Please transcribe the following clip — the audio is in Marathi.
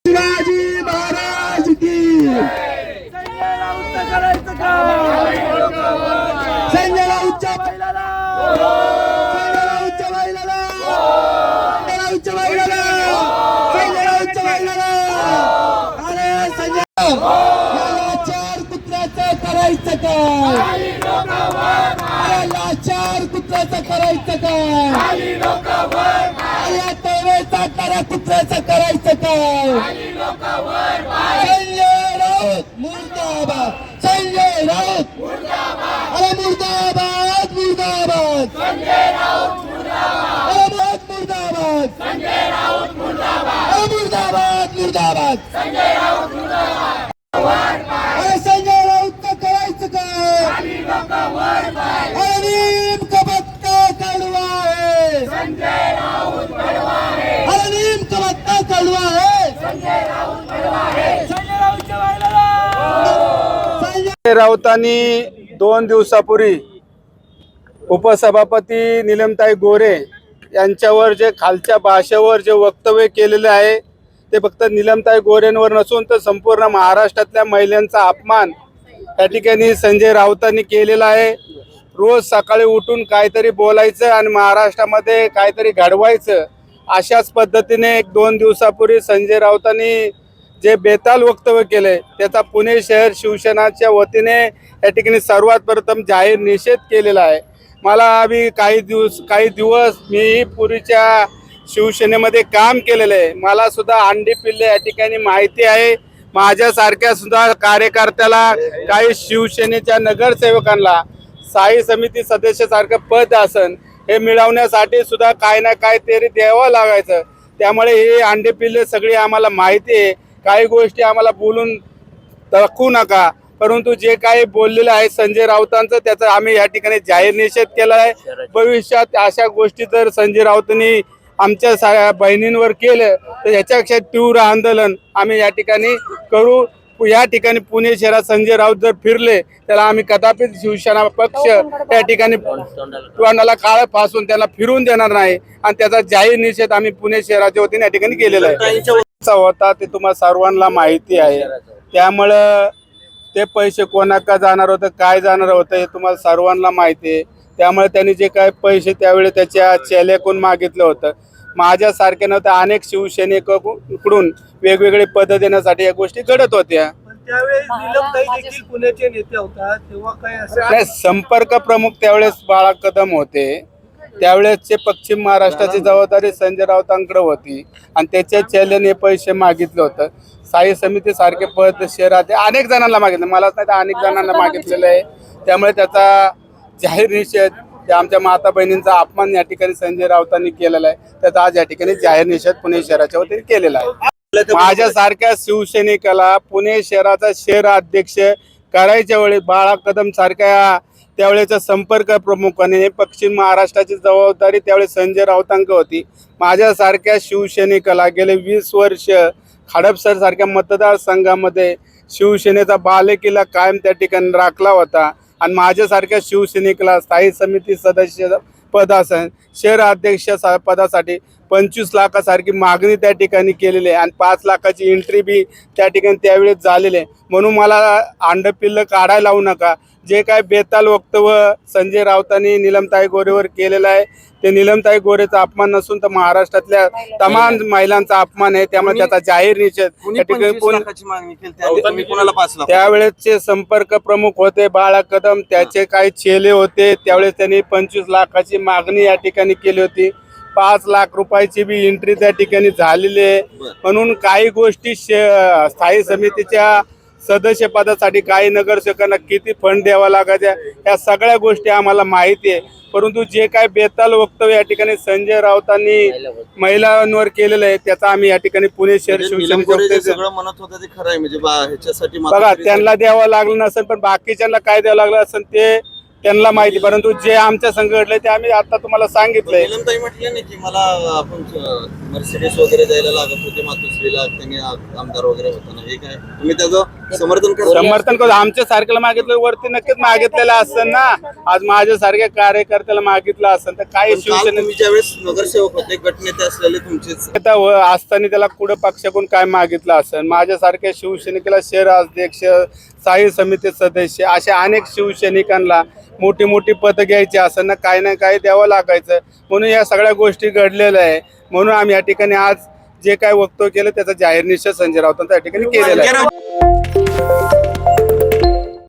शिवाजी महाराज की संजय राऊत अरे संजय लाचार कुत्र्याचं करायचं काय? लाचार कुत्र्याचं करायचं काय? या तेवे चाटणाऱ्या कुत्र्याचं करायचं काय? संजय राऊत मुर्दाबाद, संजय राऊत अरे मुर्दाबाद मुर्दाबाद, मुर्दाबाद मुर्दाबाद, मुर्दाबाद मुर्दाबाद, अरे संजय राऊत करायचं काय? अरे नेमका बत्ता कडवा आहे, अरे नेमका बत्ता कडवा आहे. संजय राऊतांनी 2 दिवसापूर्वी उपसभापती निलमताई गोरे यांच्यावर जे खालच्या भाषेवर जे वक्तव्य केलेले आहे ते फक्त निलमताई गोरेंवर नसून तर संपूर्ण महाराष्ट्रातल्या महिलांचा अपमान या ठिकाणी संजय राऊतांनी केलेला आहे. रोज सकाळी उठून काहीतरी बोलायचं आणि महाराष्ट्रामध्ये काहीतरी घडवायचं अशाच पद्धतीने 2 दिवसापूर्वी संजय राऊतांनी जे बेताल वक्तव्य केले त्याचा पुणे शहर शिवसेनाच्या वतीने या ठिकाणी सर्वात प्रथम जाहीर निषेध केलेला आहे. मला आम्ही काही दिवस मी पूर्वीच्या शिवसेनेमध्ये काम केलेलं आहे. मला सुद्धा अंडी पिल्ले या ठिकाणी माहिती आहे. माझ्यासारख्या सुद्धा कार्यकर्त्याला काही शिवसेनेच्या नगरसेवकांना स्थायी समिती सदस्यासारखं पद असन हे मिळवण्यासाठी सुद्धा काय ना काय तरी द्यावं लागायचं. त्यामुळे हे अंडे पिल्ले सगळी आम्हाला माहिती आहे. काही गोष्टी आम्हाला बोलून दाखवू नका, परंतु जे काही बोललेलं आहे संजय राऊतांचं त्याचा आम्ही या ठिकाणी जाहीर निषेध केला आहे. भविष्यात अशा गोष्टी जर संजय राऊतांनी आमच्या बहिणींवर केलं तर याच्यापेक्षा तीव्र आंदोलन आम्ही या ठिकाणी करू. या ठिकाणी पुणे शहरात संजय राऊत जर फिरले त्याला आम्ही कदापित शिवसेना पक्ष या ठिकाणी तोंडाला काळ फासून त्याला फिरून देणार नाही आणि त्याचा जाहीर निषेध आम्ही पुणे शहराच्या वतीने या ठिकाणी केलेला आहे. होता ते तुम्हाला सर्वांना माहिती आहे. त्यामुळं ते पैसे कोणाका जाणार होतं काय जाणार होतं हे तुम्हाला सर्वांना माहिती आहे. त्यामुळे त्यांनी जे काही पैसे त्यावेळी त्याच्या चेल्याकडून मागितलं होतं. माझ्यासारखे नव्हतं अनेक शिवसैनिकांकडून वेगवेगळे पद देण्यासाठी या गोष्टी घडत होत्या. पुण्याचे नेते होता तेव्हा काय नाही, संपर्क प्रमुख त्यावेळेस बाळा कदम होते. त्यावेळेसचे पश्चिम महाराष्ट्राची जबाबदारी संजय राऊतांकडे होती आणि त्याच्या चेल्याने पैसे मागितलं होतं. स्थायी समिती सारखे पद शहरात अनेक जणांना मागितलं, मलाच नाही तर अनेक जणांना मागितलेलं आहे. त्यामुळे त्याचा जाहीर निषेध आमच्या माता बहिणींचा अपमान या ठिकाणी संजय राऊतांनी केलेला आहे. त्याचा आज या ठिकाणी जाहीर निषेध पुणे शहराच्या वतीने केलेला आहे. माझ्यासारख्या शिवसैनिकाला पुणे शहराचा शहर अध्यक्ष करायच्या वेळी बाळा कदम सारख्या त्यावेळेचा संपर्क प्रमुखाने पश्चिम महाराष्ट्राची जबाबदारी त्यावेळेस संजय राऊतांकडे होती. माझ्यासारख्या शिवसैनिकाला गेले 20 वर्ष खडपसर सारख्या मतदारसंघामध्ये शिवसेनेचा बालेकिल्ला कायम त्या ठिकाणी राखला होता आणि माझ्यासारख्या शिवसैनिकाला स्थायी समिती सदस्य पद असेल शहर अध्यक्ष पदासाठी 25 लाखासारखी मागणी त्या ठिकाणी केलेली आहे आणि 5 लाखाची एंट्री बी त्या ठिकाणी त्यावेळेस झालेली आहे. म्हणून मला अंडपिल्ल काढायला लावू नका. जे काय बेताल वक्तव्य संजय राऊतांनी निलमताई गोरेवर केलेलं आहे ते निलमताई गोरेचा अपमान नसून तर महाराष्ट्रातल्या तमाम महिलांचा अपमान आहे. त्यामुळे त्याचा जाहीर निषेध त्यावेळेसचे संपर्क प्रमुख होते बाळा कदम, त्याचे काही चेले होते. त्यावेळेस त्यांनी 25 लाखाची मागणी या ठिकाणी केली होती. 5 लाख रुपयाची बी एंट्री त्या ठिकाणी झालेली आहे. म्हणून काही गोष्टी स्थायी समितीच्या सदस्य पदासाठी काही नगरसेवकांना किती फंड द्यावा लागायचा या सगळ्या गोष्टी आम्हाला माहिती आहे. परंतु जे काय बेताल वक्तव्य या ठिकाणी संजय राऊतांनी महिलांवर केलेलं आहे त्याचा आम्ही या ठिकाणी पुणे शहर शिवसेनेच्या बघा त्यांना द्यावं लागलं नसेल पण बाकीच्यांना काय द्यावं लागलं असेल ते त्यांना माहिती, परंतु जे आमच्या संघ घडले ते आम्ही आता तुम्हाला सांगितलंय. नीलमताई म्हटलं नाही की मला आपण मर्सिडीज वगैरे द्यायला लागत होते मातोश्रीला, त्यांनी आमदार वगैरे होताना, हे काय तुम्ही त्याचं समर्थन करता? समर्थन करू, आमच्या सारख्याला मागितलं वरती नक्कीच मागितलेलं असतं ना. आज माझ्या सारख्या कार्यकर्त्याला मागितलं असतं तर काही शिवसेना तुम्ही ज्यावेळेस नगरसेवक होते, गटनेते असलेले तुमचेच असताना त्याला कुठं पक्षाकडून काय मागितलं असेल. माझ्यासारख्या शिवसैनिकाला शहर अध्यक्ष, स्थायी समिती सदस्य अशा अनेक शिवसैनिकांना मोठी मोठी पदं घ्यायची असताना काही ना काही द्यावं लागायचं. म्हणून या सगळ्या गोष्टी घडलेल्या आहे. म्हणून आम्ही या ठिकाणी आज जे काय वक्तव्य केलं त्याचा जाहीर निषेध संजय राऊतांचा या ठिकाणी केलेला आहे.